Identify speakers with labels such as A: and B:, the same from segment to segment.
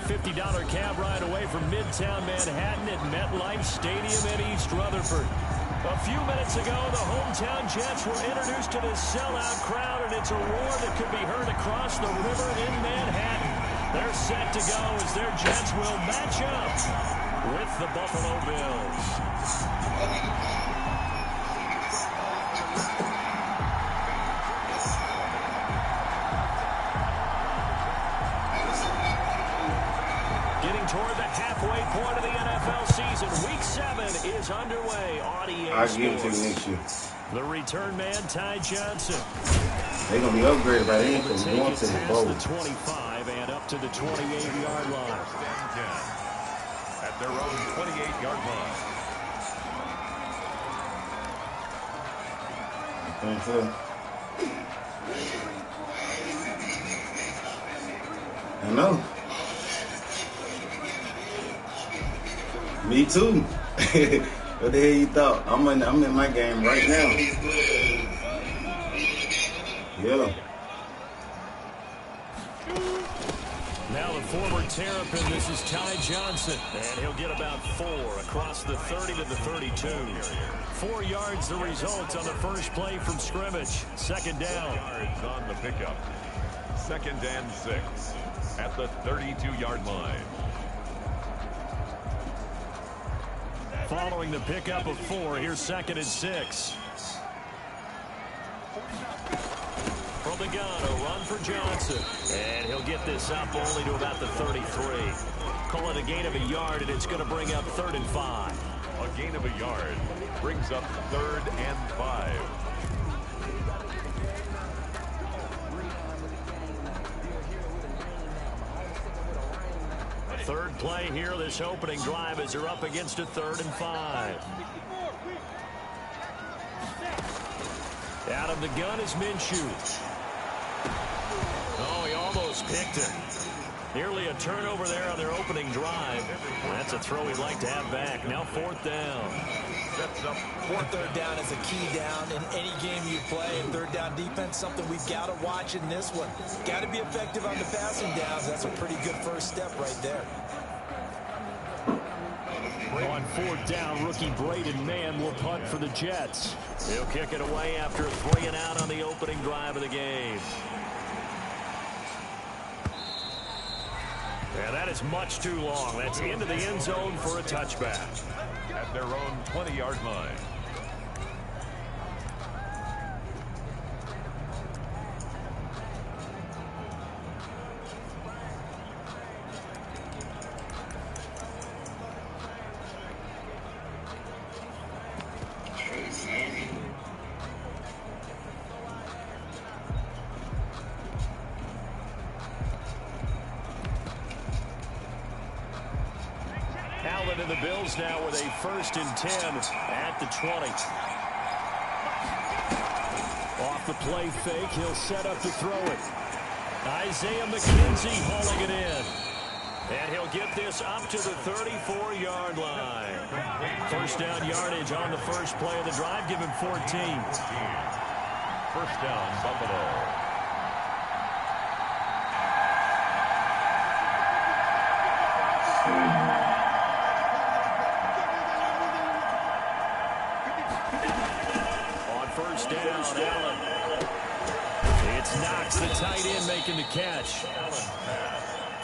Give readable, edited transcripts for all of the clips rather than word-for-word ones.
A: $50 cab ride away from Midtown Manhattan at MetLife Stadium in East Rutherford. A few minutes ago, the hometown Jets were introduced to this sellout crowd, and it's a roar that could be heard across the river in Manhattan. They're set to go as their Jets will match up with the Buffalo Bills. Getting toward the halfway point of the NFL season, Week 7 is underway on EA
B: I'll give it to you next year.
A: The return man, Ty Johnson.
B: They're going to be upgraded by then because we're going to the bowl.
A: The 25 and up to the 28-yard line.
C: At their own 28-yard line.
B: I think so. I know. Me too. What the hell you thought? I'm in my game right now. Yeah.
A: Now the forward Terrapin, this is Ty Johnson, and he'll get about 4 across the 30 to the 32. 4 yards the result on the first play from scrimmage. Second down.
C: Yards on the pickup. 2nd and 6 at the 32-yard line.
A: Following the pickup of 4, here's 2nd and 6. From the gun, a run for Johnson. And he'll get this up only to about the 33. Call it a gain of a yard, and it's going to bring up 3rd and 5.
C: A gain of a yard brings up 3rd and 5.
A: Third play here, this opening drive, as they're up against a 3rd and 5. Out of the gun is Minshew. Oh, he almost picked it. Nearly a turnover there on their opening drive. That's a throw he'd like to have back. Now 4th down.
C: Sets up
D: 3rd down is a key down in any game you play. And 3rd down defense, something we've got to watch in this one. Got to be effective on the passing downs. That's a pretty good first step right there.
A: On 4th down, rookie Braden Mann will punt for the Jets. He'll kick it away after 3 and out on the opening drive of the game. Yeah, that is much too long. That's into the end zone for a touchback.
C: At their own 20-yard line.
A: Allen and the Bills now with a 1st and 10 at the 20. Off the play fake, he'll set up to throw it. Isaiah McKenzie hauling it in. And he'll get this up to the 34-yard line. 1st down yardage on the first play of the drive. Give him 14.
C: 1st down, Buffalo.
A: On 1st down, Allen. It's Knox, the tight end, making the catch.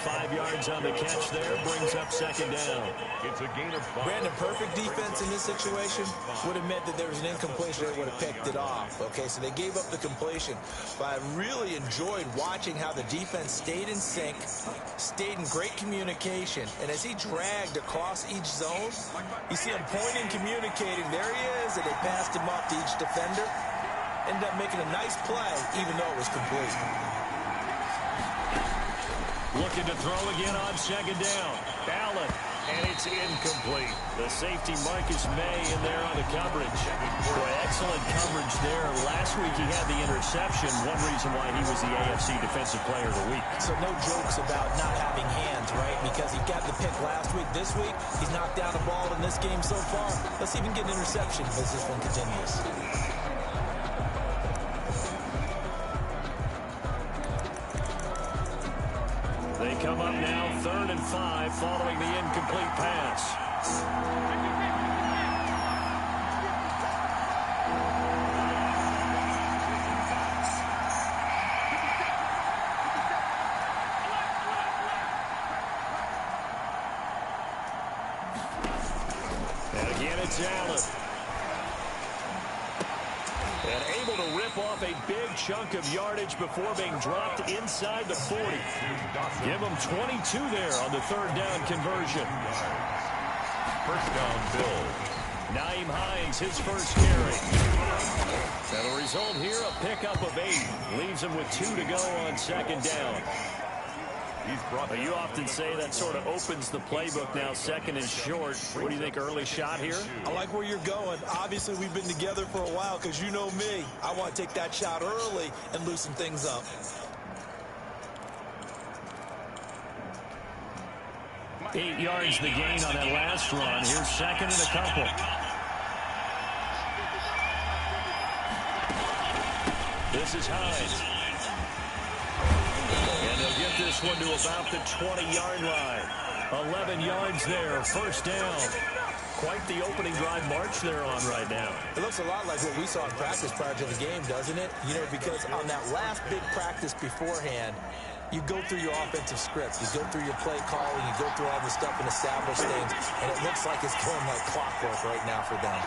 A: 5 yards on the catch there, brings up 2nd down.
C: It's a gain of 5.
D: Brandon, perfect defense in this situation would have meant that there was an incompletion. They would have picked it off. Okay, so they gave up the completion. But I really enjoyed watching how the defense stayed in sync, stayed in great communication. And as he dragged across each zone, you see him pointing, communicating. There he is, and they passed him off to each defender. Ended up making a nice play, even though it was complete.
A: Looking to throw again on 2nd down. Allen, and it's incomplete. The safety Marcus May in there on the coverage. Boy, excellent coverage there. Last week he had the interception. One reason why he was the AFC Defensive Player of the Week.
D: So no jokes about not having hands, right? Because he got the pick last week. This week, he's knocked down a ball in this game so far. Let's even get an interception as this one continues.
A: They come up now 3rd and 5 following the incomplete pass. And again, it's Allen. And able to rip off a big chunk of yardage before being dropped inside the 40. Give him 22 there on the 3rd down conversion.
C: First down, Bill.
A: Naeem Hines, his first carry. And the result here, a pickup of 8. Leaves him with 2 to go on 2nd down. You often say that sort of opens the playbook now, 2nd and short. What do you think, early shot here?
D: I like where you're going. Obviously, we've been together for a while because you know me. I want to take that shot early and loosen things up.
A: Eight yards the gain on that last run. Here's 2nd and a couple. This is Hines. And they'll get this one to about the 20-yard line. 11 yards there, 1st down. Quite the opening drive march they're on right now.
D: It looks a lot like what we saw in practice prior to the game, doesn't it? You know, because on that last big practice beforehand, you go through your offensive script, you go through your play calling, you go through all the stuff and establish things, and it looks like it's going like clockwork right now for them.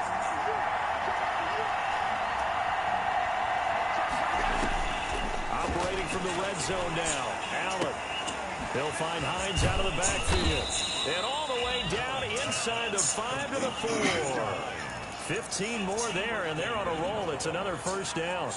A: Operating from the red zone now. Allen. They'll find Hines out of the backfield. And all the way down inside the 5 to the 4. 15 more there, and they're on a roll. It's another 1st down.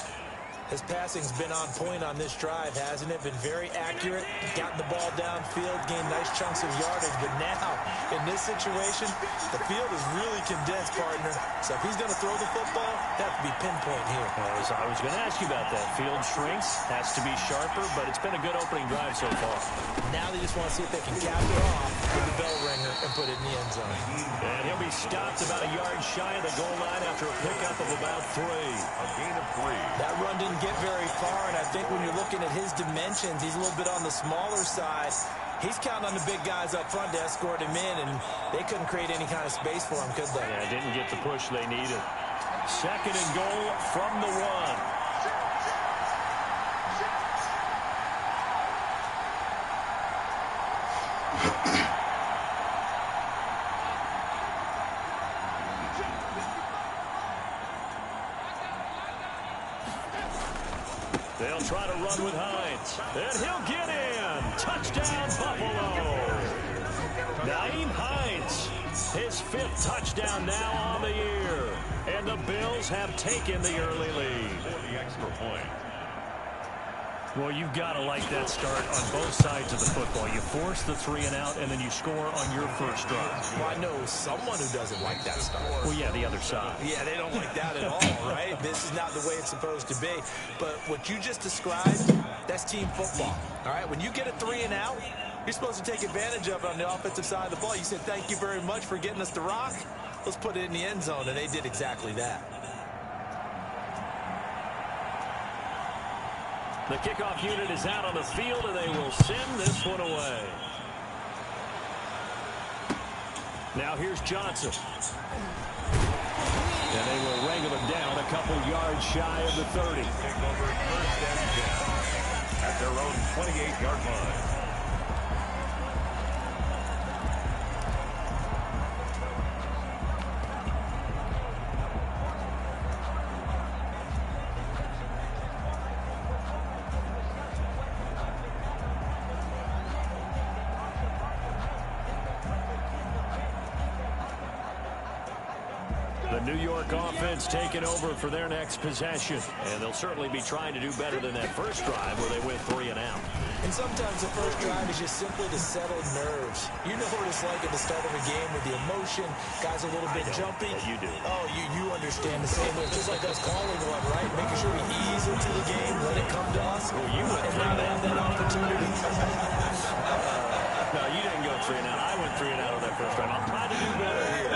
D: His passing's been on point on this drive, hasn't it? Been very accurate, gotten the ball downfield, gained nice chunks of yardage. But now, in this situation, the field is really condensed, partner. So if he's going to throw the football, that have to be pinpoint here.
A: I was going to ask you about that. Field shrinks, has to be sharper, but it's been a good opening drive so far.
D: Now they just want to see if they can cap it off with the bell ringer and put it in the end zone.
A: And he'll be stopped about a yard shy of the goal line after a pickup of about 3.
C: A gain of 3.
D: That run didn't get very far, and I think when you're looking at his dimensions, he's a little bit on the smaller side. He's counting on the big guys up front to escort him in, and they couldn't create any kind of space for him, could they?
A: Yeah, didn't get the push they needed. 2nd and goal from the 1. They'll try to run with Hines. And he'll get in. Touchdown, Buffalo. Naeem Hines, his 5th touchdown now on the year. And the Bills have taken the early lead.
C: For the extra point.
A: Well, you've got to like that start on both sides of the football. You force the 3 and out, and then you score on your first drive.
D: Well, I know someone who doesn't like that start.
A: Well, yeah, the other side.
D: Yeah, they don't like that at all, right? This is not the way it's supposed to be. But what you just described, that's team football, all right? When you get a 3 and out, you're supposed to take advantage of it on the offensive side of the ball. You said, thank you very much for getting us the rock. Let's put it in the end zone, and they did exactly that.
A: The kickoff unit is out on the field, and they will send this one away. Now here's Johnson. And they will wrangle him down a couple yards shy of the 30.
C: Take over 1st and 10 at their own 28-yard line.
A: The New York offense taking over for their next possession. And they'll certainly be trying to do better than that first drive where they went 3 and out.
D: And sometimes the first drive is just simply to settle nerves. You know what it's like at the start of a game with the emotion. Guys a little bit jumpy.
A: Yeah, you do.
D: Oh, you understand the same way. Just like us calling one, right? Making sure we ease into the game, let it come to us.
A: Well, you went
D: and now they have that opportunity.
A: No, you didn't go 3 and out. I went 3 and out on that first drive. I'll try to do better here.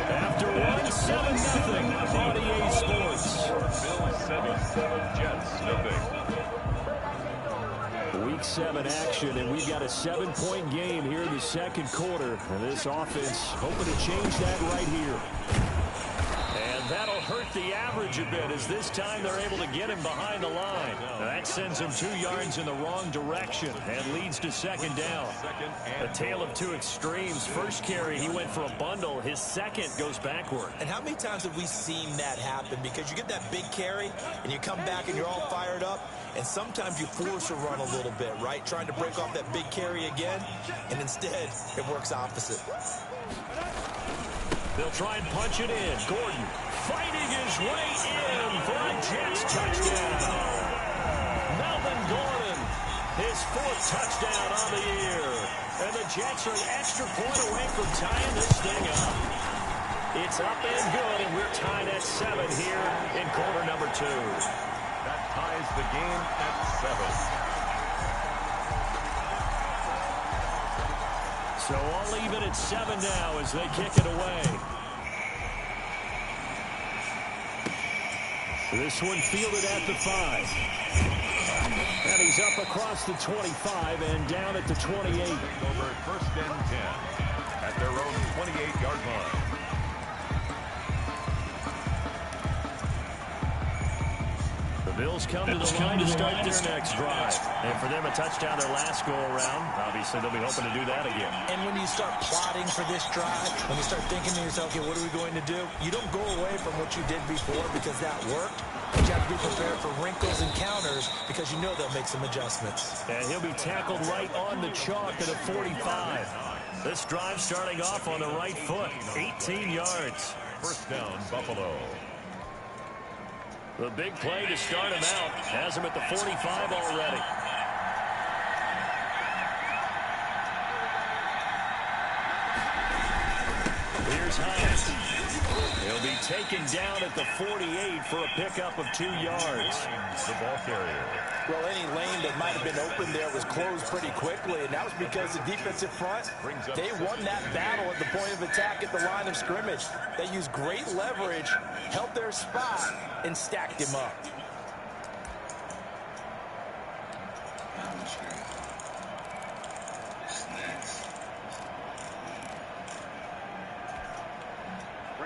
A: After 1-7-0 on EA Sports.
C: Bills 7, Jets nothing.
A: Week 7 action, and we've got a 7-point game here in the second quarter. And this offense hoping to change that right here. And that'll hurt the average a bit as this time they're able to get him behind the line. Now that sends him 2 yards in the wrong direction and leads to second down. A tale of two extremes. First carry, he went for a bundle. His second goes backward.
D: And how many times have we seen that happen? Because you get that big carry, and you come back and you're all fired up, and sometimes you force a run a little bit, right? Trying to break off that big carry again, and instead it works opposite.
A: They'll try and punch it in. Gordon fighting his way in for a Jets touchdown. Melvin Gordon, his 4th touchdown on the year. And the Jets are an extra point away from tying this thing up. It's up and good, and we're tied at 7 here in quarter number 2.
C: That ties the game at 7.
A: So all even at 7 now as they kick it away. This one fielded at the 5. And he's up across the 25 and down at the 28.
C: Over 1st and 10 at their own 28-yard line.
A: Bills come to the line to start their next drive. And for them, a touchdown their last go-around. Obviously, they'll be hoping to do that again.
D: And when you start plotting for this drive, when you start thinking to yourself, okay, what are we going to do? You don't go away from what you did before because that worked. But you have to be prepared for wrinkles and counters because you know they'll make some adjustments.
A: And he'll be tackled right on the chalk at a 45. This drive starting off on the right foot. 18 yards.
C: 1st down, Buffalo.
A: The big play to start him out. Has him at the 45 already. Here's Hines. He'll be taken down at the 48 for a pickup of 2 yards.
C: The ball carrier.
D: Well, any lane that might have been open there was closed pretty quickly, and that was because the defensive front, they won that battle at the point of attack at the line of scrimmage. They used great leverage, held their spot, and stacked him up.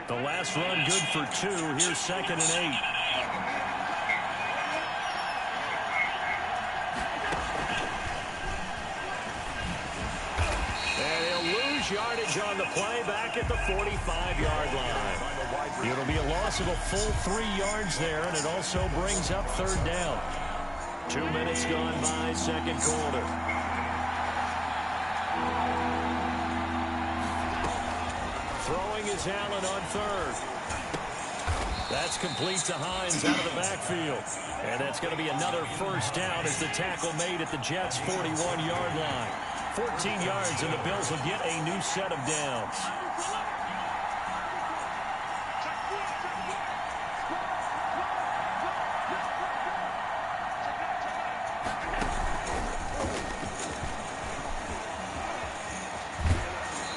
A: The last run good for 2. Here's 2nd and 8. And he'll lose yardage on the play back at the 45-yard line. It'll be a loss of a full 3 yards there, and it also brings up 3rd down. 2 minutes gone by, second quarter. Throwing is Allen on 3rd. That's complete to Hines out of the backfield. And that's going to be another 1st down as the tackle made at the Jets' 41-yard line. 14 yards, and the Bills will get a new set of downs.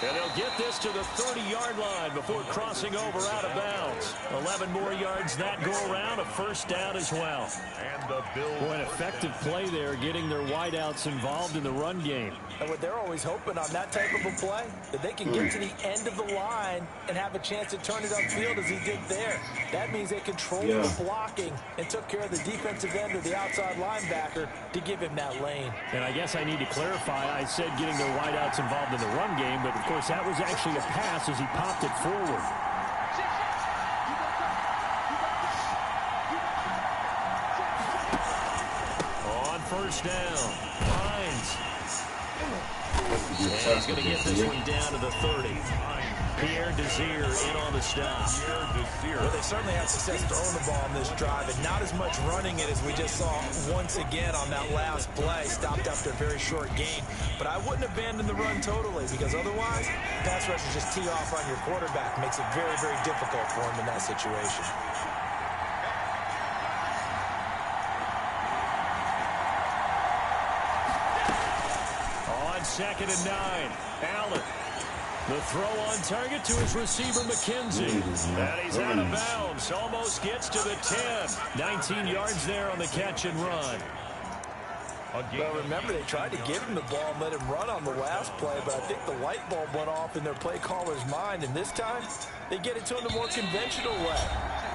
A: And they'll get this to the 30-yard line before crossing over out of bounds. 11 more yards that go around, a 1st down as well.
C: And the Bills.
A: Boy, an effective play there, getting their wideouts involved in the run game.
D: And what they're always hoping on that type of a play, that they can get to the end of the line and have a chance to turn it upfield as he did there. That means they controlled the blocking and took care of the defensive end or the outside linebacker to give him that lane.
A: And I guess I need to clarify, I said getting their wideouts involved in the run game, but of course that was actually a pass as he popped it forward. On 1st down, Hines. And he's going to get this one down to the 30. Pierre Desir in on the stop.
D: Well, they certainly had success throwing the ball on this drive, and not as much running it as we just saw once again on that last play. Stopped after a very short gain. But I wouldn't abandon the run totally, because otherwise, pass rushers just tee off on your quarterback. Makes it very, very difficult for him in that situation.
A: On 2nd and 9, Allen. The throw on target to his receiver, McKenzie. And he's out of bounds. Almost gets to the 10. 19 yards there on the catch and run.
D: Well, remember, they tried to give him the ball and let him run on the last play, but I think the light bulb went off in their play caller's mind, and this time they get it to him the more conventional way,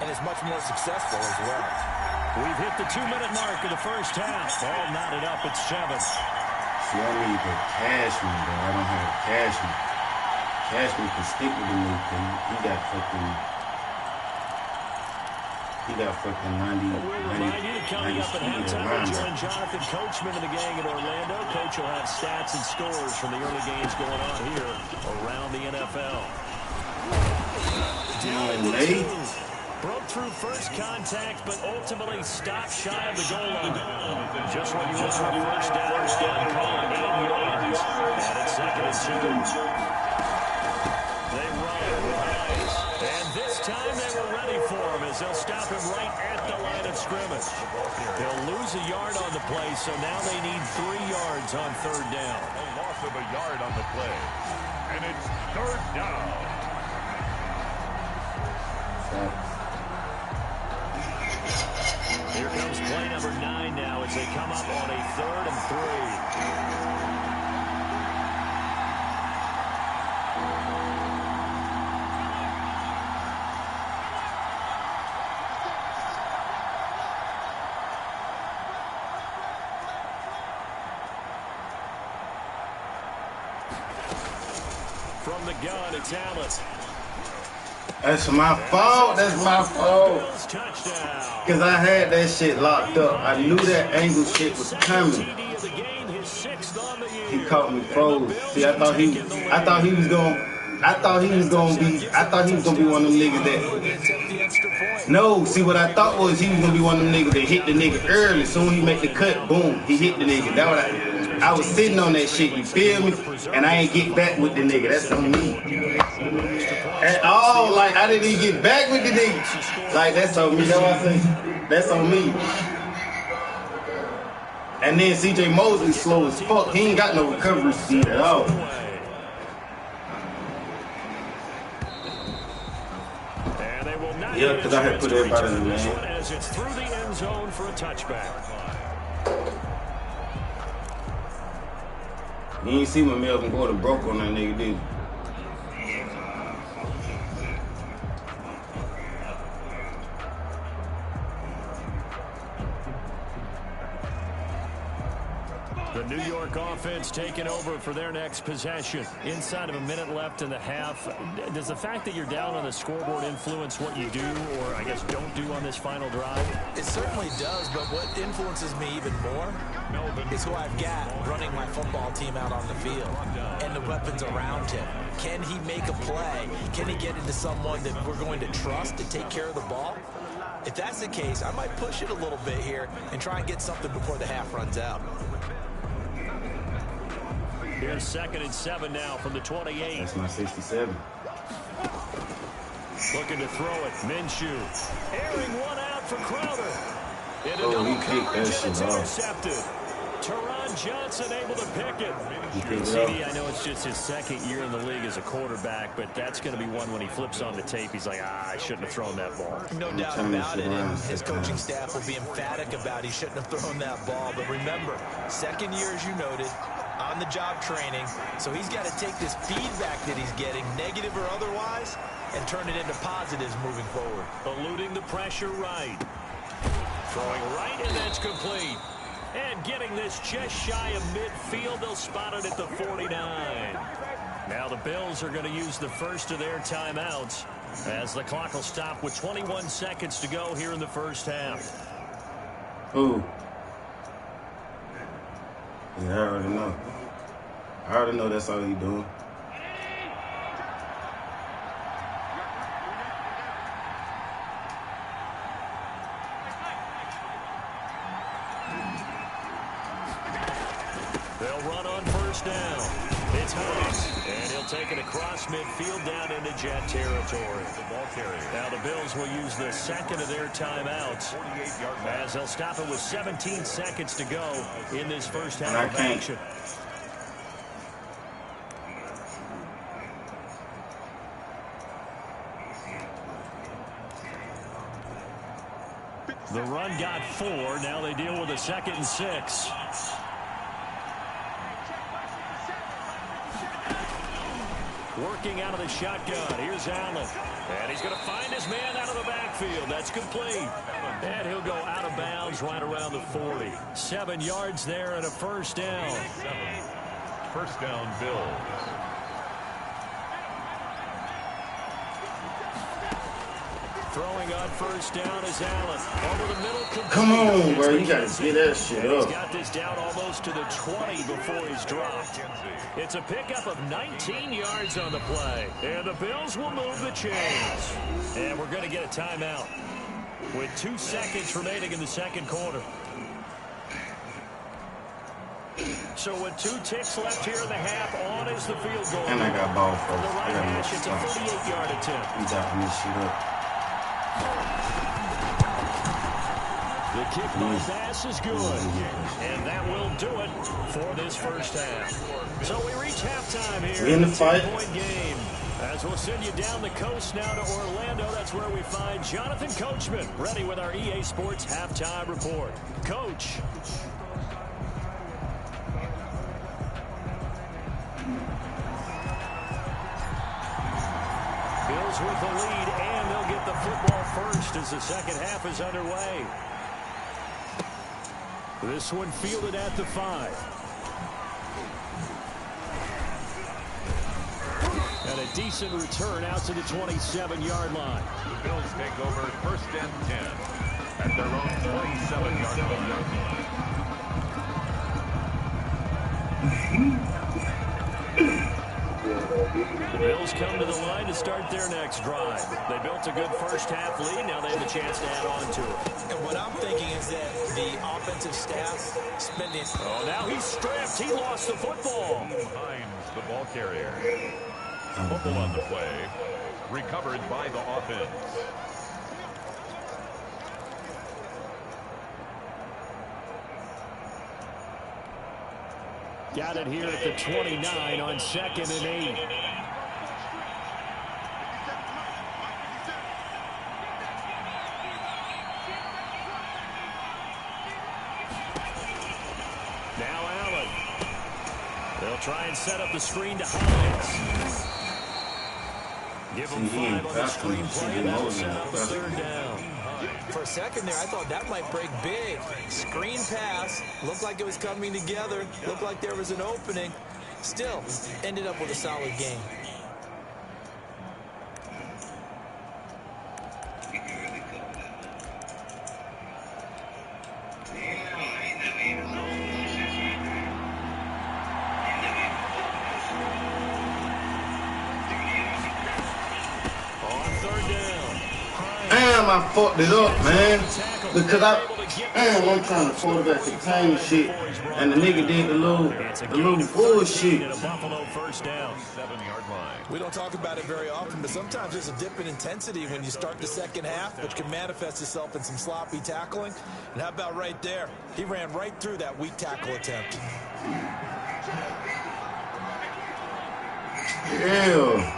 D: and it's much more successful as well.
A: We've hit the 2-minute mark of the first half. All knotted up at 7.
B: See, I need the Cashman, bro. I don't have Cashman. Cashman can stick with the new thing. He got fucking 90.
A: We'll remind you that coming up at halftime, we'll join Jonathan Coachman and the gang in Orlando. Coach will have stats and scores from the early games going on here around the NFL.
B: Down late.
A: Broke through first contact, but ultimately stopped shy of the goal line. Just when you look for a first down, call it 8 yards. And it's 2nd and 2. They run with eyes. And this time they were ready for him as they'll stop him right at the line of scrimmage. They'll lose a yard on the play, so now they need 3 yards on 3rd down.
C: A loss of a yard on the play. And it's 3rd down.
A: Here comes play number 9 now as they come up on a 3rd and 3. From the gun, it's Alice.
B: That's my fault. That's my fault.
A: Touchdown.
B: Because I had that shit locked up. I knew that angle shit was coming. He caught me froze. See, I thought he was gonna be one of them niggas that. No, see what I thought was he was gonna be one of them niggas that hit the nigga early. Soon he make the cut, boom, he hit the nigga. That what I was sitting on that shit. You feel me? And I ain't get back with the nigga. That's on me. At all, like I didn't even get back with the nigga. Like that's on me. That's what I say. That's on me. And then CJ Mosley slow as fuck. He ain't got no recovery speed at all. Yeah, because I had put everybody in the lane.
A: As it's through the end zone for a touchback.
B: You ain't see my Melvin Gordon broke on that nigga, did you?
A: The New York offense taking over for their next possession. Inside of a minute left in the half. Does the fact that you're down on the scoreboard influence what you do, or I guess don't do on this final drive?
D: It certainly does, but what influences me even more is who I've got running my football team out on the field and the weapons around him. Can he make a play? Can he get into someone that we're going to trust to take care of the ball? If that's the case, I might push it a little bit here and try and get something before the half runs out.
A: Here's 2nd and 7 now from the 28.
B: That's my 67.
A: Looking to throw it. Minshew. Airing one out for Crowder.
B: Oh, he kicked that shit off.
A: Intercepted. Teron Johnson able to pick it.
B: CD,
A: I know it's just his 2nd year in the league as a quarterback, but that's going to be one when he flips on the tape. He's like, I shouldn't have thrown that ball.
D: No doubt about it. And his coaching staff will be emphatic about he shouldn't have thrown that ball. But remember, 2nd year, as you noted, on-the-job training. So he's got to take this feedback that he's getting, negative or otherwise, and turn it into positives moving forward.
A: Eluding the pressure right. Throwing right, and that's complete. And getting this just shy of midfield, they'll spot it at the 49. Now the Bills are going to use the first of their timeouts as the clock will stop with 21 seconds to go here in the first half.
B: Ooh. Yeah, I already know. I already know that's all he doing.
A: They'll run on first down. It's Hurts, and he'll take it across midfield down into Jet territory. Now the Bills will use the 2nd of their timeouts as they'll stop it with 17 seconds to go in this first half of action. The run got 4. Now they deal with a 2nd and 6. Working out of the shotgun. Here's Allen. And he's going to find his man out of the backfield. That's complete. And he'll go out of bounds right around the 40. 7 yards there and a first down.
C: First down, Bills.
A: Throwing on first down is Allen. Over the middle.
B: Come on, bro. You got to get that shit up.
A: He's got this down almost to the 20 before he's dropped. It's a pickup of 19 yards on the play. And the Bills will move the chains. And we're going to get a timeout with 2 seconds remaining in the second quarter. So with 2 ticks left here in the half, on is the field goal.
B: And I got ball
A: From the
B: first.
A: right hash, it's a 38-yard attempt.
B: He's dropping this shit up.
A: The kick by pass is good. And that will do it for this first half. So we reach halftime here
B: in the fight.
A: 10-point game. As we'll send you down the coast now to Orlando, that's where we find Jonathan Coachman, ready with our EA Sports halftime report. Coach. Bills with the lead, and they'll get the football first as the second half is underway. This one fielded at the 5. And a decent return out to the 27-yard line.
C: The Bills take over first and 10 at their own 27-yard line.
A: The Bills come to the line to start their next drive. They built a good first-half lead. Now they have a chance to add on to it.
D: And what I'm thinking is that the offensive staff spending...
A: Oh, now he's stripped. He lost the football.
C: Hines, the ball carrier. Fumble on the play. Recovered by the offense.
A: Got it here at the 29 on 2nd and 8. Now Allen. They'll try and set up the screen to Hines. Give him 5 on the screen play, and that will set up a 3rd down.
D: For a second there, I thought that might break big. Screen pass. Looked like it was coming together. Looked like there was an opening. Still, ended up with a solid game.
B: Damn, I fucked it up, man. Because I'm trying to quarterback the time shit, and the nigga did the little bullshit.
D: We don't talk about it very often, but sometimes there's a dip in intensity when you start the second half, which can manifest itself in some sloppy tackling. And how about right there? He ran right through that weak tackle attempt.
B: Yeah.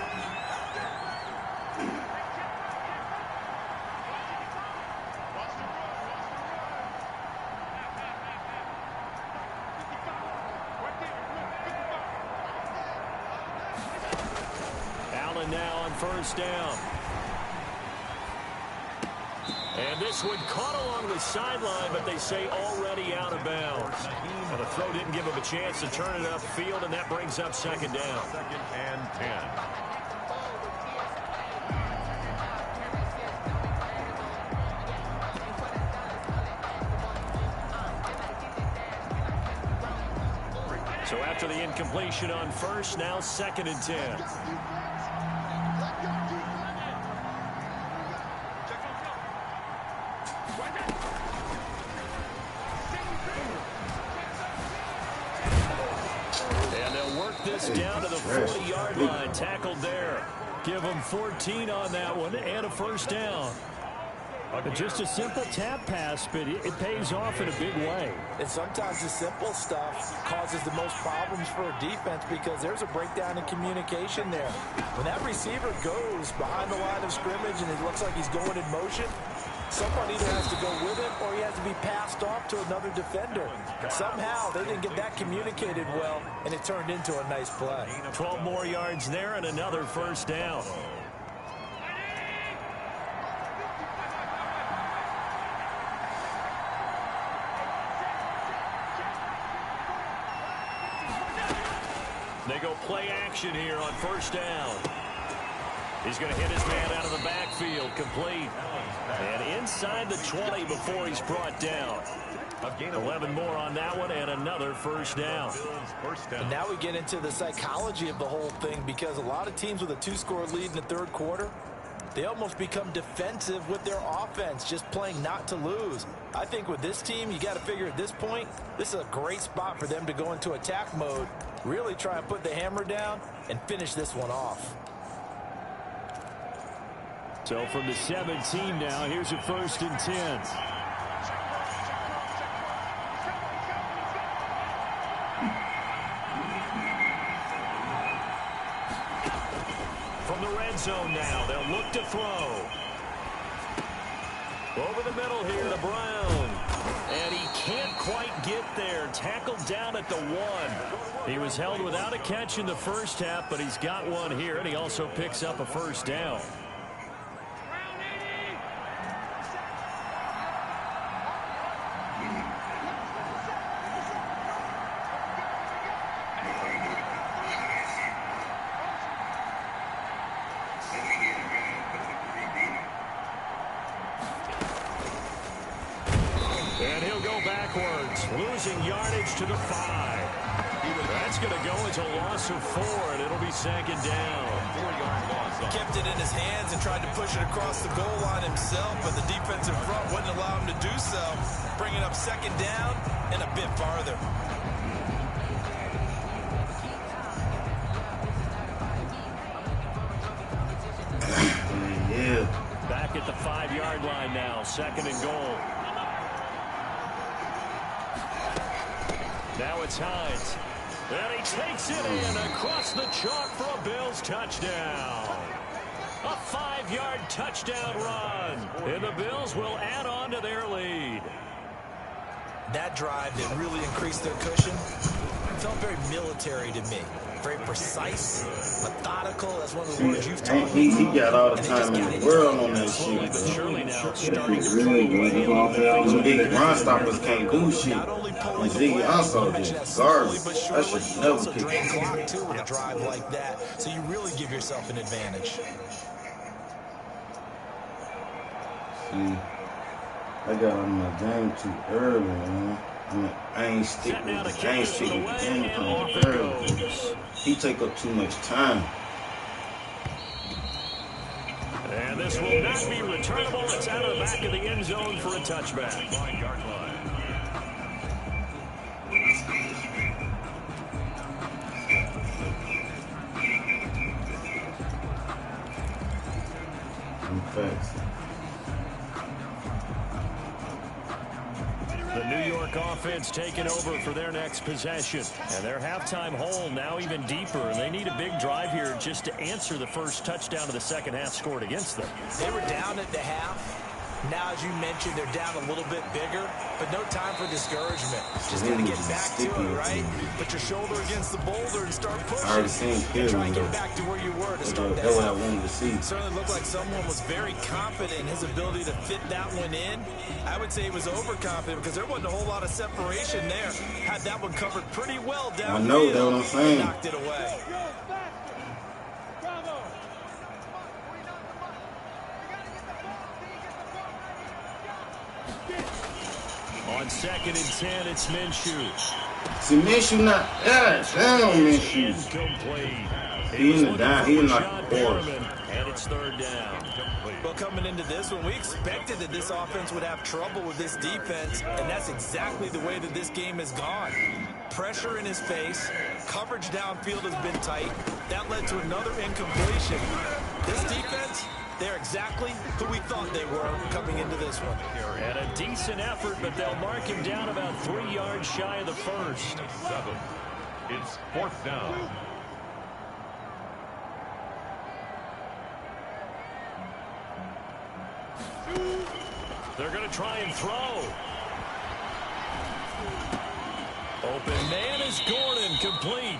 A: Now on first down. And this one caught along the sideline, but they say already out of bounds. Well, the throw didn't give him a chance to turn it upfield, and that brings up 2nd down.
C: 2nd and 10.
A: So after the incompletion on first, now 2nd and 10. This down to the 40-yard line, tackled there. Give them 14 on that one and a first down. But just a simple tap pass, but it pays off in a big way.
D: And sometimes the simple stuff causes the most problems for a defense because there's a breakdown in communication there. When that receiver goes behind the line of scrimmage and it looks like he's going in motion, Someone either has to go with him or he has to be passed off to another defender. Somehow they didn't get that communicated well, and it turned into a nice play.
A: 12 more yards there and another first down. They go play action here on first down. He's going to hit his man out of the backfield, complete. And inside the 20 before he's brought down. 11 more on that one and another first down.
D: And now we get into the psychology of the whole thing, because a lot of teams with a 2-score lead in the third quarter, they almost become defensive with their offense, just playing not to lose. I think with this team, you got to figure at this point, this is a great spot for them to go into attack mode, really try and put the hammer down and finish this one off.
A: So from the 17 now, here's a 1st and 10. From the red zone now, they'll look to throw. Over the middle here to Brown. And he can't quite get there. Tackled down at the 1. He was held without a catch in the first half, but he's got one here, and he also picks up a first down. And he'll go backwards, losing yardage to the 5. That's going to go as a loss of 4, and it'll be 2nd down.
C: 4-yard loss.
D: Kept it in his hands and tried to push it across the goal line himself, but the defensive front wouldn't allow him to do so. Bringing up 2nd down and a bit farther.
B: Yeah.
A: Back at the 5-yard line now, 2nd and goal. Now it's Hines. And he takes it in across the chalk for a Bills touchdown. A 5-yard touchdown run. And the Bills will add on to their lead.
D: That drive that really increased their cushion felt very military to me. Very precise, methodical. That's one of the words you've taught me.
B: He got all the time in the world on that shit.
A: But surely now starting to throw away.
B: Them big run stoppers can't do shit. And Ziggy also did garbage. That should never pick.
D: Drain clock too with a drive like that. So you really give yourself an advantage.
B: See, I got on my game too early, man. I ain't stick with the game plan early. He take up too much time.
A: And this will not be returnable. It's out of the back of the end zone for a touchback.
C: 5-yard line.
B: Facts.
A: The New York offense taking over for their next possession. And their halftime hole now even deeper. And they need a big drive here just to answer the first touchdown of the second half scored against them.
D: They were down at the half. Now, as you mentioned, they're down a little bit bigger, but no time for discouragement. Just got to get back to it, right? Put your shoulder against the boulder and start pushing.
B: I already seen
D: and try and get back to where you were to start that.
B: That's what I wanted to see.
D: Certainly looked like someone was very confident in his ability to fit that one in. I would say he was overconfident because there wasn't a whole lot of separation there. Had that one covered pretty well downfield.
B: I know, that's what I'm saying.
D: Knocked it away.
A: On 2nd and 10, it's Minshew.
B: See, Minshew not, damn, Minshew.
A: Incomplete.
B: He in the down, he in like the fourth.
A: And it's 3rd down.
D: Well, coming into this one, we expected that this offense would have trouble with this defense, and that's exactly the way that this game has gone. Pressure in his face, coverage downfield has been tight. That led to another incompletion. This defense, they're exactly who we thought they were coming into this one.
A: And a decent effort, but they'll mark him down about 3 yards shy of the first.
C: 7. It's 4th down.
A: They're going to try and throw. Open man is Gordon, complete.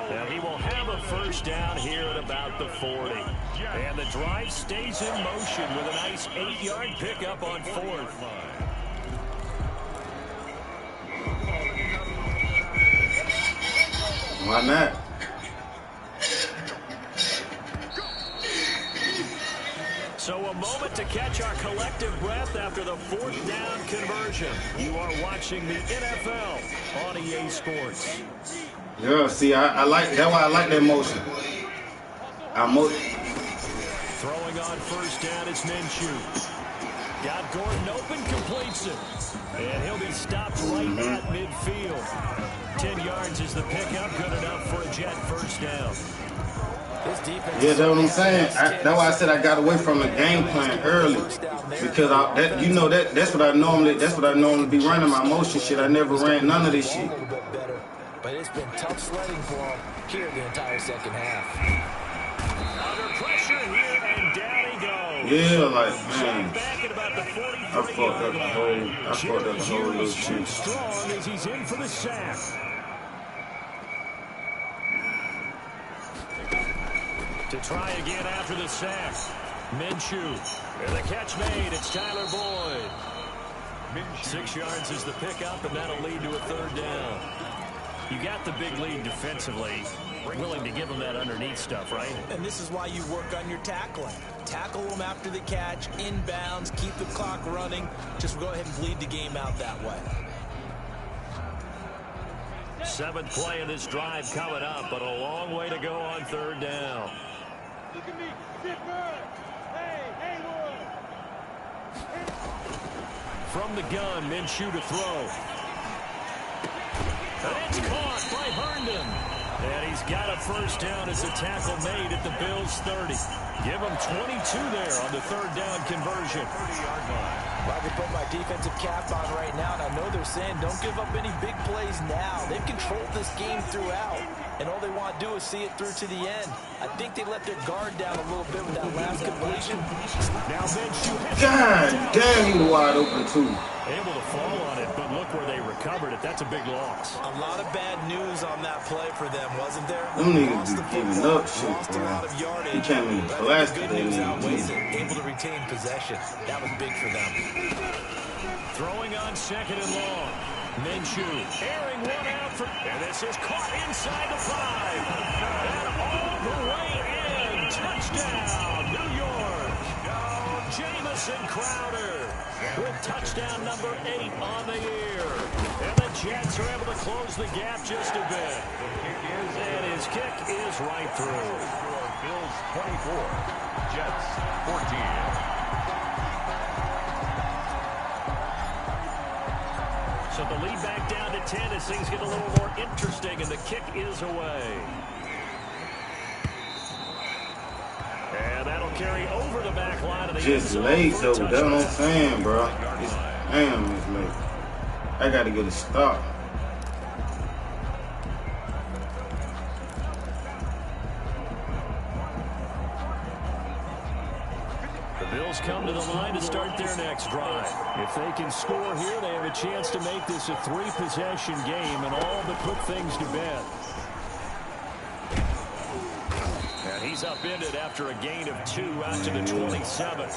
A: And he will have a first down here at about the 40. And the drive stays in motion with a nice 8-yard pickup on 4th.
B: Why not?
A: So a moment to catch our collective breath after the 4th down conversion. You are watching the NFL on EA Sports.
B: Yeah, see, I like that's why I like that motion.
A: Throwing on first down is Minshew. Got Gordon open, completes it. And he'll be stopped right at midfield. 10 yards is the pickup, good enough for a Jet first down.
B: Yeah, that's what I'm saying. That's why I said I got away from the game plan early, because that's what I normally be running my motion shit. I never ran none of this shit.
D: But it's been tough sledding for him here the entire second half.
A: Under pressure here, and down he goes.
B: Yeah, like, man,
A: Back at about the
B: I fucked up the whole little shit.
A: Strong as he's in for the sack. To try again after the sack. Minshew. And the catch made. It's Tyler Boyd. 6 yards is the pickup, and that'll lead to a 3rd down. You got the big lead defensively. Willing to give them that underneath stuff, right?
D: And this is why you work on your tackling. Tackle them after the catch, inbounds, keep the clock running. Just go ahead and bleed the game out that way.
A: 7th play of this drive coming up, but a long way to go on 3rd down.
E: Look at me, Zipper! Hey, Haywood!
A: From the gun, Minshew to throw. And it's caught by Herndon. And he's got a first down as a tackle made at the Bills' 30. Give him 22 there on the 3rd down conversion. 30-yard line.
D: Well, I can put my defensive cap on right now, and I know they're saying don't give up any big plays now. They've controlled this game throughout, and all they want to do is see it through to the end. I think they let their guard down a little bit with that last completion.
A: Now Minshew.
B: God damn, he wide open too.
A: Able to fall on it, but look where they recovered it. That's a big loss.
D: A lot of bad news on that play for them, wasn't there?
B: Them niggas be giving up shit,
D: Lost a lot of
B: man.
D: yardage.
B: You can't even
D: But
B: blast
D: the
B: it.
D: good news outweighs it. Able to retain possession. That was big for them.
A: Throwing on 2nd and long. Minshew airing one out for, and this is caught inside the 5. And all the way in. Touchdown, New York. Jamison Crowder with touchdown number 8 on the year. And the Jets are able to close the gap just a bit. And his kick is right through.
C: Bills 24, Jets 14.
A: So the lead back down to 10 as things get a little more interesting, and the kick is away. And that'll carry over the back line of the
B: Just late though, that's what I'm saying, bro. Damn, it's late. I gotta get a stop.
A: The Bills come to the line to start their next drive. If they can score here, they have a chance to make this a 3-possession game and all but put things to bed. And he's upended after a gain of 2 out to the 27.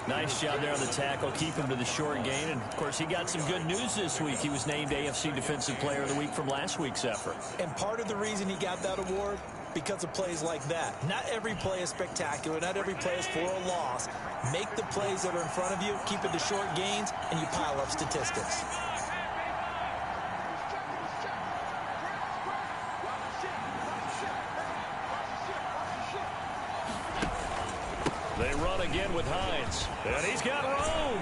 A: Nice job there on the tackle. Keep him to the short gain. And, of course, he got some good news this week. He was named AFC Defensive Player of the Week from last week's effort.
D: And part of the reason he got that award, because of plays like that. Not every play is spectacular. Not every play is for a loss. Make the plays that are in front of you, keep it to short gains, and you pile up statistics.
A: They run again with Hines. And he's got room.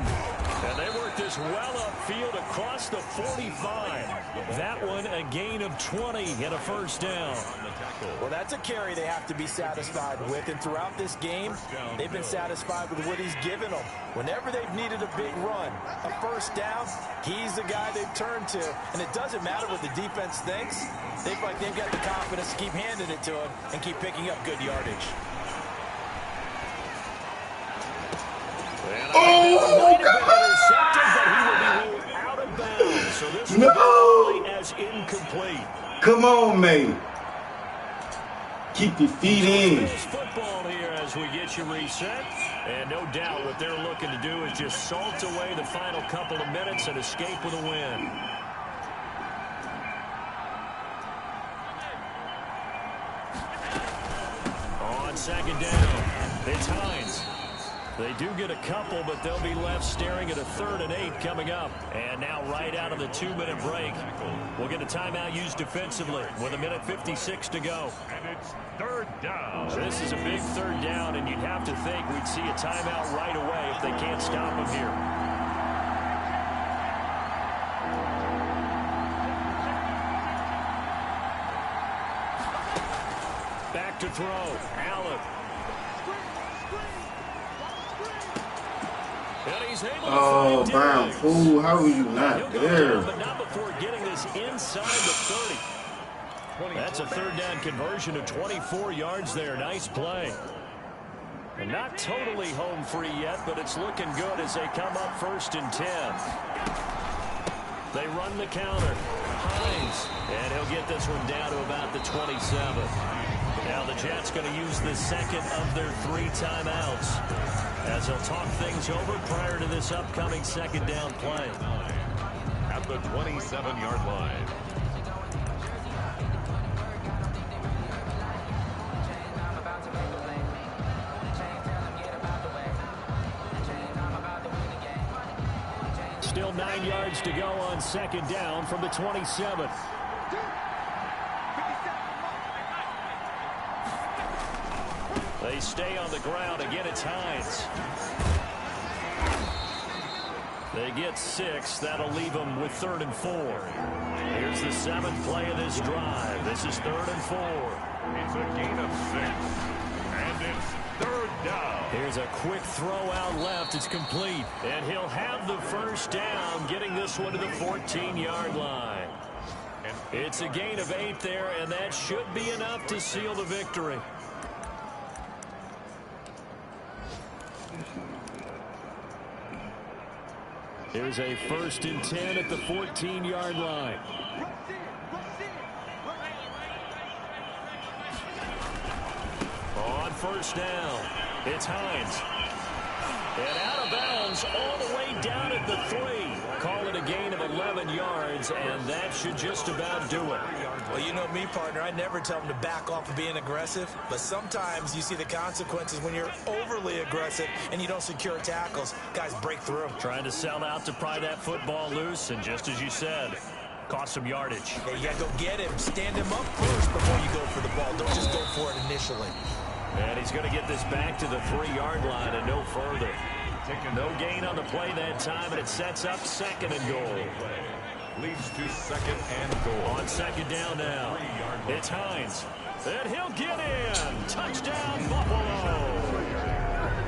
A: And they work this well upfield across the 45. That one a gain of 20 and a first down.
D: Well, that's a carry they have to be satisfied with. And throughout this game, they've been satisfied with what he's given them. Whenever they've needed a big run, a first down, he's the guy they've turned to. And it doesn't matter what the defense thinks. They feel like they've got the confidence to keep handing it to him and keep picking up good yardage.
B: Oh,
A: Might have been intercepted, but he will be ruled out of bounds. So this will
B: no.
A: be only as incomplete.
B: Come on, man. Keep your feet in.
A: Football here as we get you reset. And no doubt what they're looking to do is just salt away the final couple of minutes and escape with a win. On second down, it's Hines. They do get a couple, but they'll be left staring at a 3rd and 8 coming up. And now right out of the 2-minute break, we'll get a timeout used defensively with 1:56 to go.
C: And it's 3rd down.
A: This is a big 3rd down, and you'd have to think we'd see a timeout right away if they can't stop him here. Back to throw. Allen.
B: Oh, Brown, fool, how are you not there?
A: But not before getting this inside the 30. That's a 3rd down conversion of 24 yards there. Nice play. And not totally home free yet, but it's looking good as they come up 1st and 10. They run the counter. Hines. And he'll get this one down to about the 27. Now the Jets going to use the second of their 3 timeouts as they'll talk things over prior to this upcoming 2nd down play.
C: At the 27-yard line.
A: Still 9 yards to go on 2nd down from the 27. They stay on the ground. Again, it's Hines. They get 6. That'll leave them with 3rd and 4. Here's the 7th play of this drive. This is 3rd and 4.
C: It's a gain of 6. And it's 3rd down.
A: Here's a quick throw out left. It's complete. And he'll have the 1st down, getting this one to the 14-yard line. It's a gain of 8 there, and that should be enough to seal the victory. Here's a 1st and 10 at the 14-yard line. On 1st down, it's Hines. And out of bounds all the way down at the 3. Call it a gain of 11 yards, and that should just about do it.
D: Well, you know me, partner. I never tell them to back off of being aggressive, but sometimes you see the consequences when you're overly aggressive and you don't secure tackles. Guys break through.
A: Trying to sell out to pry that football loose, and just as you said, cost some yardage.
D: Yeah, you got to go get him. Stand him up first before you go for the ball. Don't just go for it initially.
A: And he's going to get this back to the 3-yard line and no further. No gain on the play that time, and it sets up 2nd and goal.
C: Leads to 2nd and goal.
A: On 2nd down now, it's Hines. And he'll get in. Touchdown, Buffalo.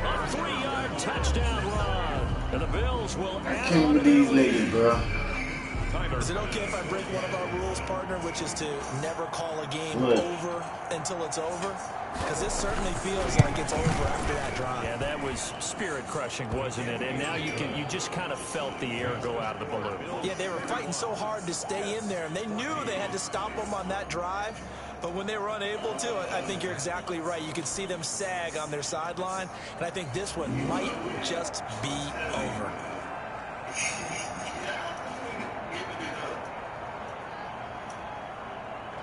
A: A 3-yard touchdown run. And the Bills will add
B: I can't believe niggas, bro.
D: Is it okay if I break one of our rules, partner, which is to never call a game over until it's over? Because this certainly feels like it's over after that drive.
A: Yeah, that was spirit-crushing, wasn't it? And now you just kind of felt the air go out of the balloon.
D: Yeah, they were fighting so hard to stay in there, and they knew they had to stop them on that drive. But when they were unable to, I think you're exactly right. You could see them sag on their sideline, and I think this one might just be over.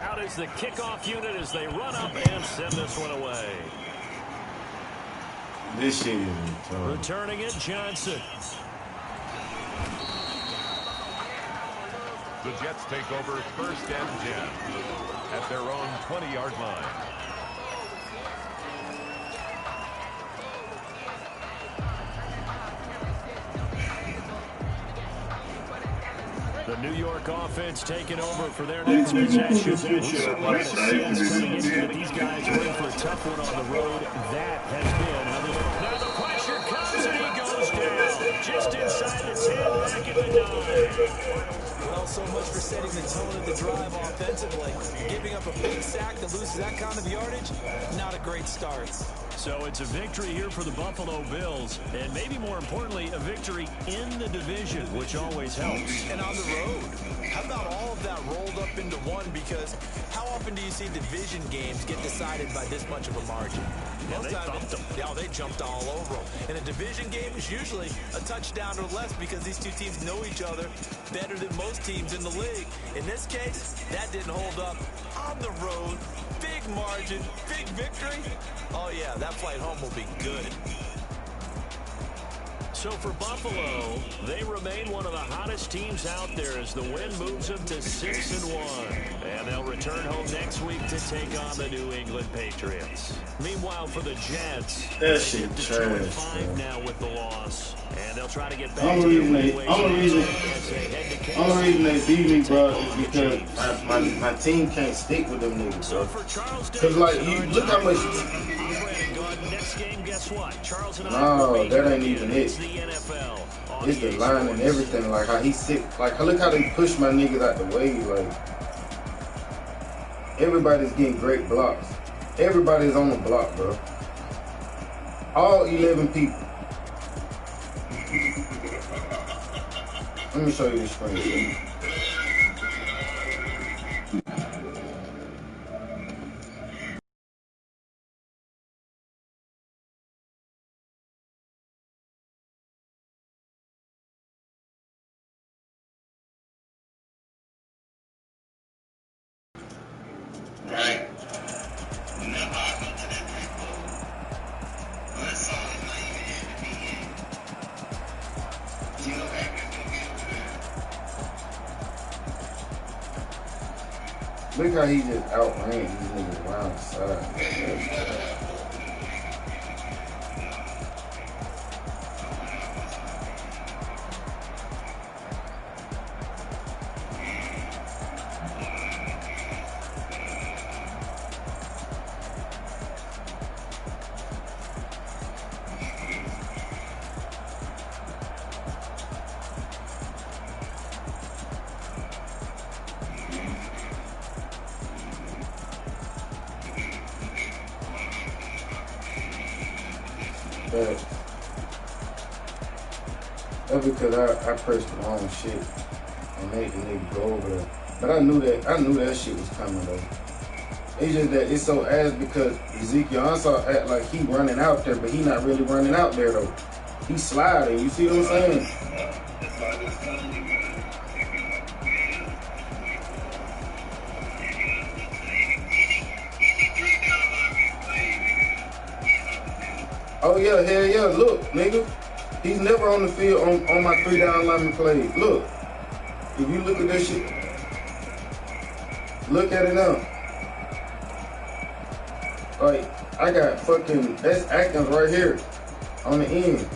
A: Out is the kickoff unit as they run up and send this one away.
B: This shit is retarded.
A: Returning it, Johnson.
C: The Jets take over 1st and 10 at their own 20-yard line.
A: The New York offense taking over for their next possession. We certainly had a sense coming into that these guys are in for a tough one on the road. That has been how they... Now the pressure comes and he goes down. Just inside the 10, back at the 9.
D: Well, so much for setting the tone of the drive offensively. Giving up a big sack that loses that kind of yardage, not a great start.
A: So it's a victory here for the Buffalo Bills, and maybe more importantly, a victory in the division, which always helps.
D: And on the road, how about all of that rolled up into one? Because how often do you see division games get decided by this much of a margin?
A: Yeah, they thumped them.
D: Yeah, they jumped all over them. And a division game is usually a touchdown or less because these two teams know each other better than most teams in the league. In this case, that didn't hold up. On the road, big margin, big victory. Oh, yeah, that flight home will be good.
A: So for Buffalo, they remain one of the hottest teams out there as the win moves them to 6-1. And they'll return home next week to take on the New England Patriots. Meanwhile, for the Jets,
B: that shit trash.
A: 5 now with the loss. And they'll try to get back
B: Only reason they beat me, bro, is because my team can't stick with them niggas.
A: So for Charles,
B: because like you look how much.
A: Next game, guess what? Charles and
B: No, that ain't even it.
A: It's the NFL.
B: It's the line and everything. Like how he sit. Like look how they push my niggas out the way. Like everybody's getting great blocks. Everybody's on the block, bro. All 11 people. Let me show you the screen. Right. Look how he just outran these niggas around the side. That's because I pressed the wrong shit and made the nigga go over there. But I knew that shit was coming though. It's just that it's so ass because Ezekiel Ansah act like he running out there, but he not really running out there though. He sliding, you see what I'm saying? Oh yeah, hell yeah, look, nigga. He's never on the field on my 3-down lineman plays. Look, if you look at this shit, look at it now. Like, I got fucking, that's Atkins right here on the end.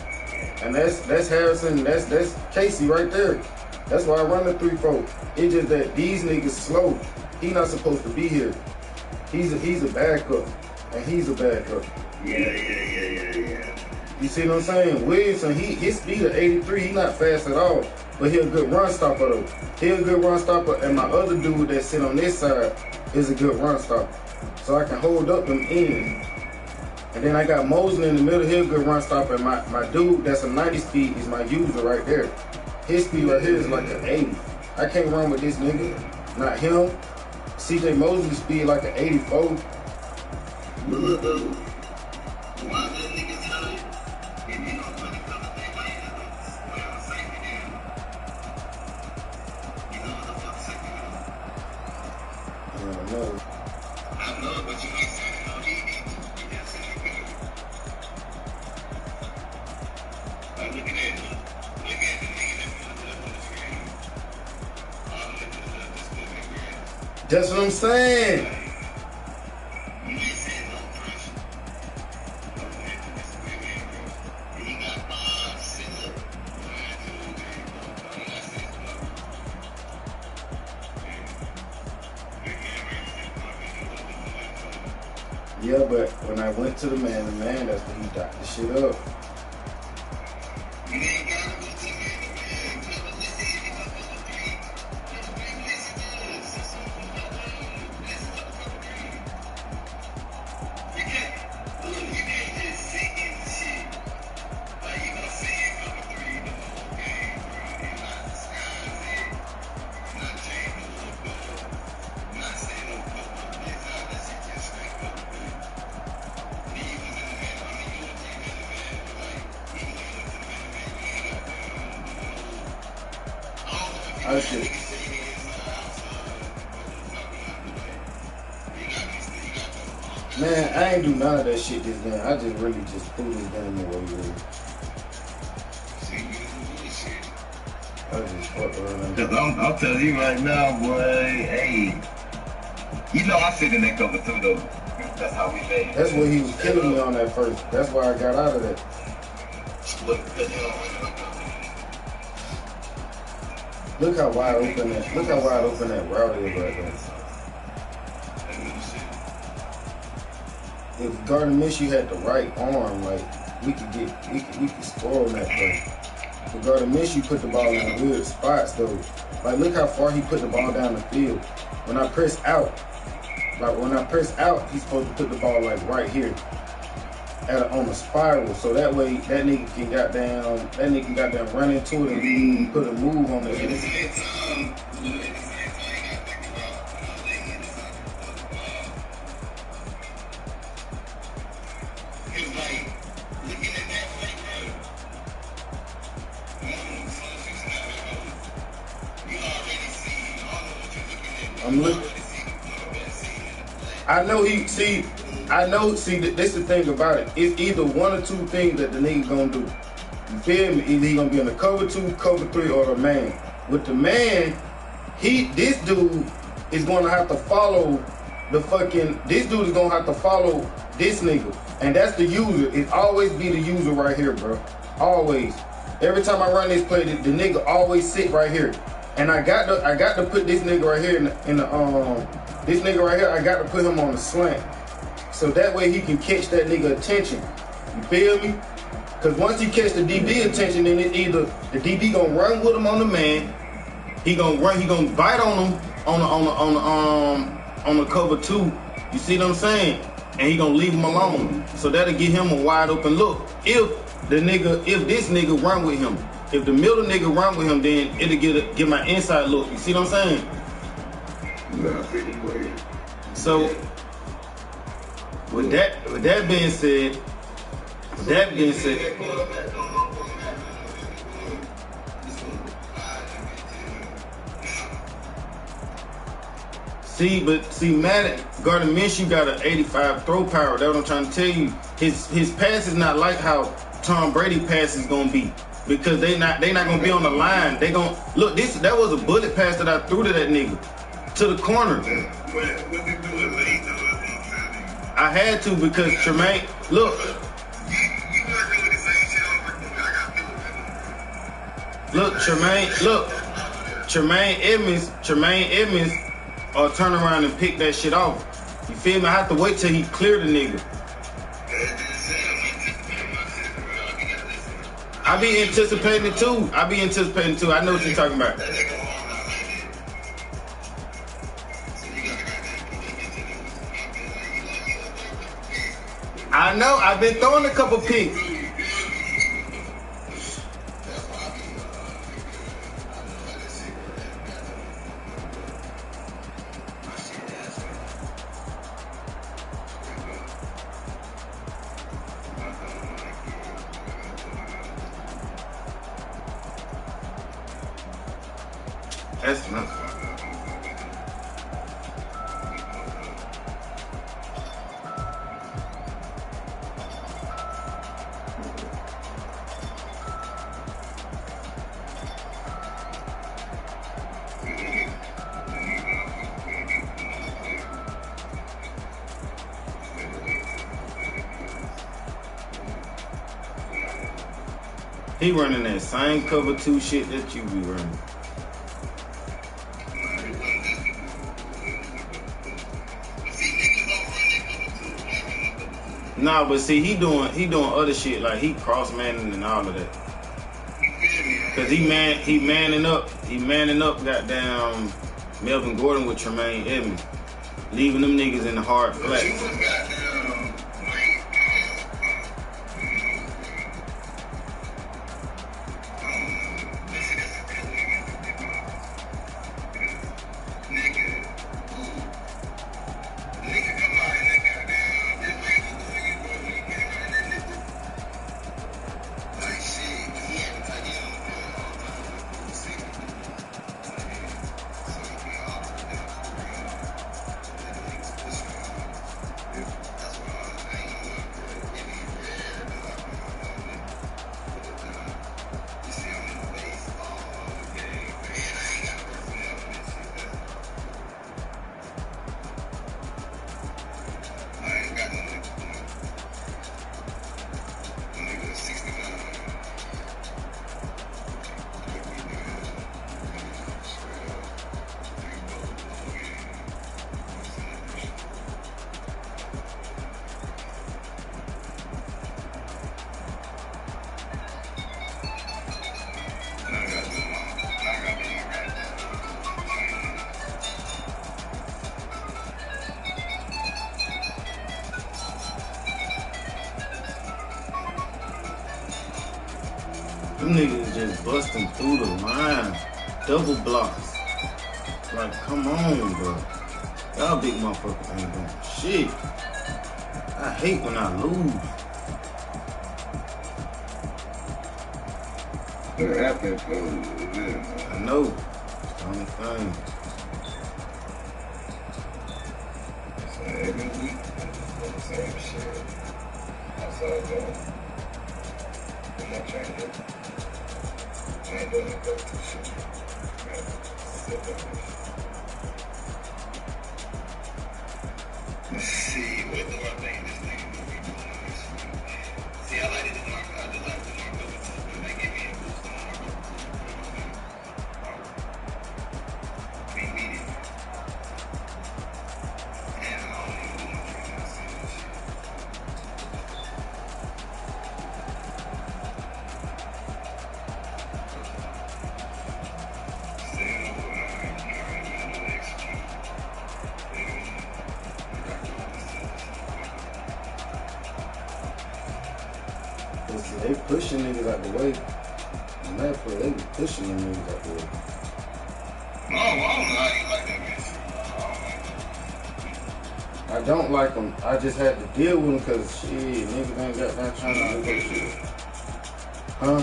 B: And that's Harrison, that's Casey right there. That's why I run the 3-4. It's just that these niggas slow. He not supposed to be here. He's a backup, and he's a backup. Yeah. You see what I'm saying? Williamson, his speed of 83, he not fast at all. But he a good run stopper though. He a good run stopper, and my other dude that sit on this side is a good run stopper. So I can hold up them ends. And then I got Mosley in the middle, he a good run stopper, and my dude that's a 90 speed is my user right there. His speed right here is like an 80. I can't run with this nigga. Not him. CJ Mosley's speed like an 84. That's what I'm saying. Yeah, but when I went to the man, that's when he docked the shit up. I should. Man, I ain't do none of that shit this game. I just really just threw this game away, really. I just fucked around.
F: Cause I'm telling you right now, boy, hey. You know I sit in that cover too, though. That's how we made it.
B: That's what he was killing me on that first. That's why I got out of that. Look how wide open that. Look how wide open that route is right there. If Gardner Minshew had the right arm, like we could score on that play. But Gardner Minshew put the ball in weird spots though. Like look how far he put the ball down the field. When I press out, he's supposed to put the ball like right here, on a spiral. So that way that nigga can goddamn run into it and put a move on it. I'm looking. This the thing about it. It's either one or two things that the nigga gonna do. You feel me? Either he gonna be in the cover 2, cover 3, or the man. With the man, this dude is gonna have to follow this dude is gonna have to follow this nigga. And that's the user. It always be the user right here, bro. Always. Every time I run this play, the nigga always sit right here. And I got to put this nigga right here this nigga right here, I got to put him on a slant. So that way he can catch that nigga attention. You feel me? Because once he catch the DB attention, then it's either the DB gonna run with him on the man, he gonna bite on him on the cover 2. You see what I'm saying? And he gonna leave him alone. So that'll give him a wide open look. If this nigga run with him. If the middle nigga run with him, then it'll get my inside look. You see what I'm saying? So with that being said, Gardner Minshew got an 85 throw power. That's what I'm trying to tell you. His pass is not like how Tom Brady pass is gonna be. Because they not gonna be on the line. They gonna look. That was a bullet pass that I threw to that nigga, to the corner. I had to because Tremaine. Look. Tremaine Edmonds, turn around and pick that shit off. You feel me? I have to wait till he clear the nigga. I be anticipating it too. I know what you're talking about. I know. I've been throwing a couple picks. That's not. He running that same cover 2 shit that you be running. Nah, but see, he doing other shit, like he cross-manning and all of that. Cause he manning up goddamn Melvin Gordon with Tremaine Edmonds, leaving them niggas in the hard flat. Them niggas just busting through the line. Double blocks. Like, come on, bro. Y'all big motherfuckers ain't doing shit. I hate when I lose.
F: What happened?
B: I know. It's the only thing.
F: So every week, the same shit. That's all I'm doing. I'm not trying to do. I ain't doing go to shit. Let's see, what do I think this nigga gonna be doing this week? See, I like it to knock out the left and knock over two, but they give me a boost on knock over two. Can't beat it. And I don't even do much right now, see this shit.
B: They pushing niggas out the way. On that play, they be pushing them niggas out the way.
F: No, I don't know how you like that bitch.
B: I don't like them. I just had to deal with them because shit, niggas ain't got that trying to do that shit. Huh?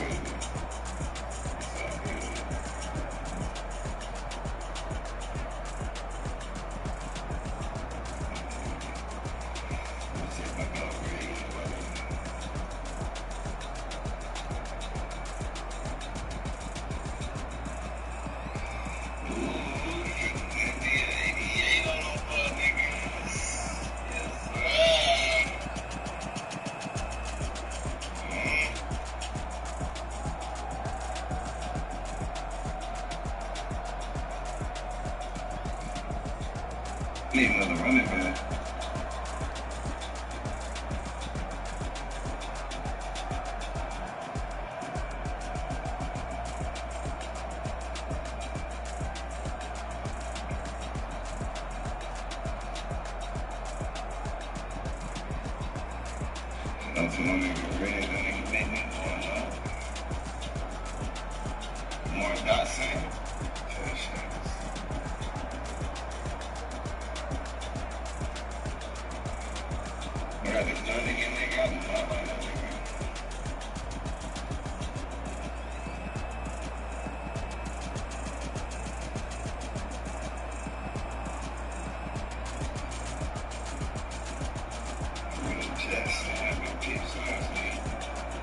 F: Need another running back. That's one nigga red, that nigga made me going up. More Dotson. I got this done again, nigga. I'm not like that nigga.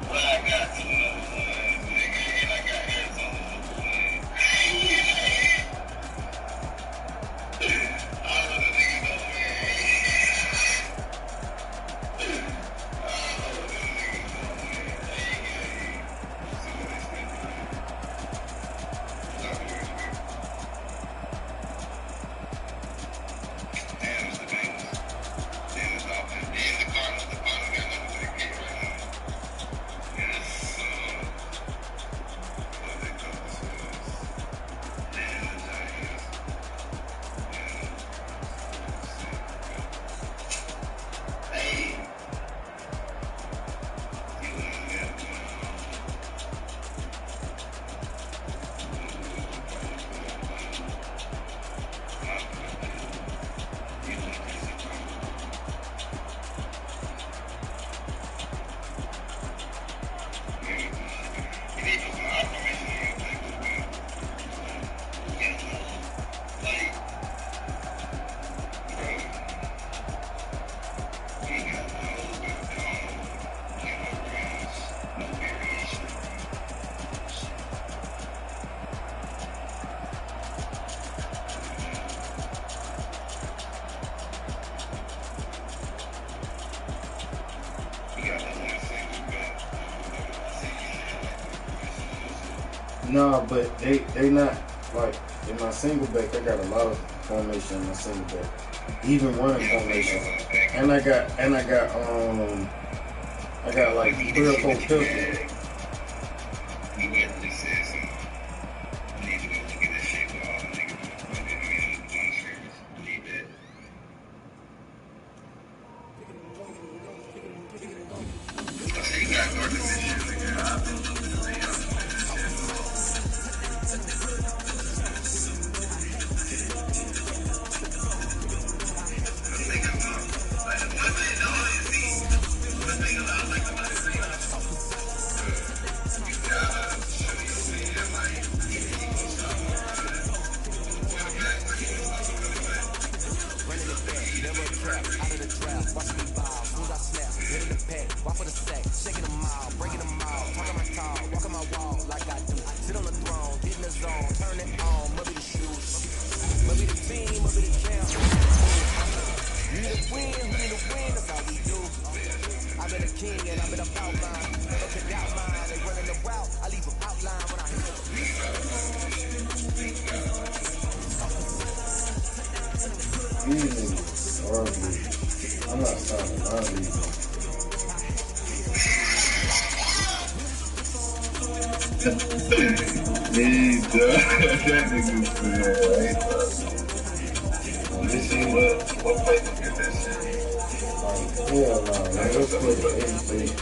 F: Well, I got two numbers, nigga, and I got Arizona. I don't know the nigga know,
B: Nah, but they not like in my single back. I got a lot of formation in my single back, even running formation, and I got like 3 or 4 pistols.
G: never a cap, out of the draft, watch me ball, soon as I snap, hit in the pack, walk for the sack, shaking them out, breaking them out, talking my talk, walking my wall like I do, sit on the throne, get in the zone, turn it on, maybe the shoes, maybe the team, maybe the champ, you need to win, we need to win, that's how we do, I've been a king and I've been a outline, look at outline, they running the route, I leave them outline when I hit the
F: These niggas are ugly. I'm not signing none of these niggas. That nigga said, let me see what play to get that shit. Like, hell no, man. Let's play the 83.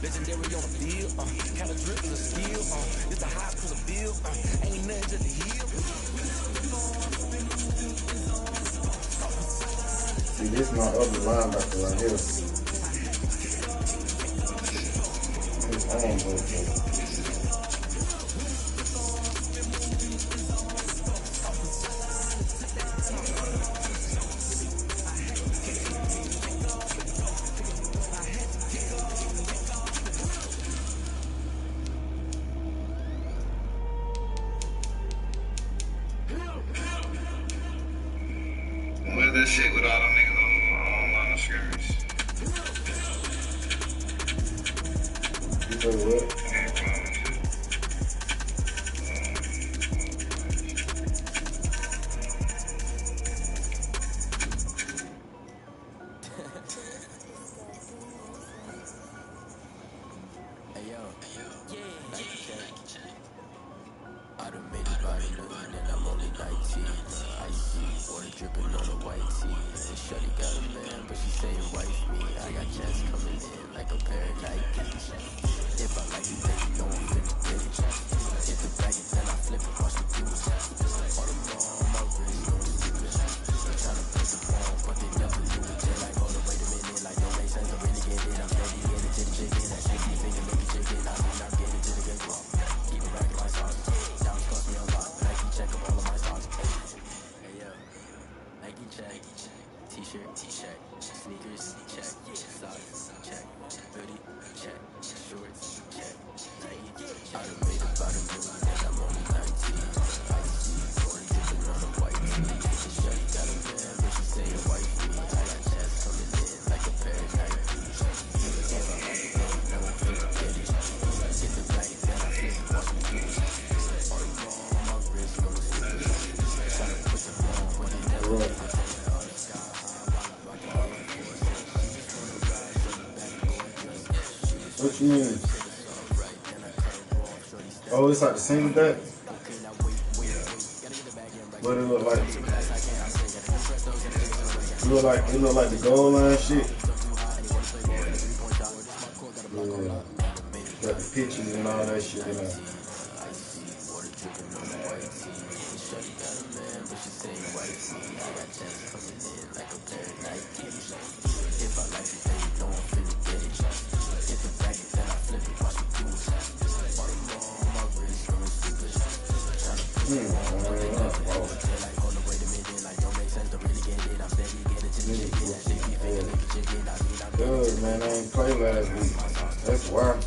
G: Legendary on the field, kind of drip is a skill, it's a high cause a bill, ain't nothing just a heel.
F: See, this is my other linebacker right here. His arm broke. Where's that shit with all them niggas on line of scrimmage? You say what?
G: Hey yo, Nike check. I done made it by the new and I'm only 19. I see water dripping on a white tee. And shorty got a man, but she saying wife me. I got checks coming in like a pair of Nikes. If I like it, then you know I'm finna get it. Hit the bag and then I flip it, watch the views. All the ball on my wrist, no stupid. I'm tryna put the ball, but they never do it. They're like, hold on, wait a minute, like don't make sense, I'm really getting it. I'm steady getting to the chicken, that 60 finger make it chicken. I do not get it to the good ball. Keep it back in my sauce. Diamonds cost me a lot. Nike check up all of my stocks. Hey yo, Nike check. T-shirt, check. Sneakers, check. Socks, check. Hoodie, check. Shorts, check. Nike, I done made it by the blue and I'm only 19. I see water dripping on a white tee. She shorty got a man, but she saying wife me. I got checks coming in like a pair of Nikes. If I like it, then you know I'm finna get it. Get the bag and then I flip it, watch me do it. All the ball on my wrist, no stupid. Tryna put the ball, but they never do it.
F: What you mean? Oh, it's like the single deck? What it look like? It look like the goal line shit. Yeah. Got the pictures and all that shit in there. Good, man. I ain't play last week. That's why.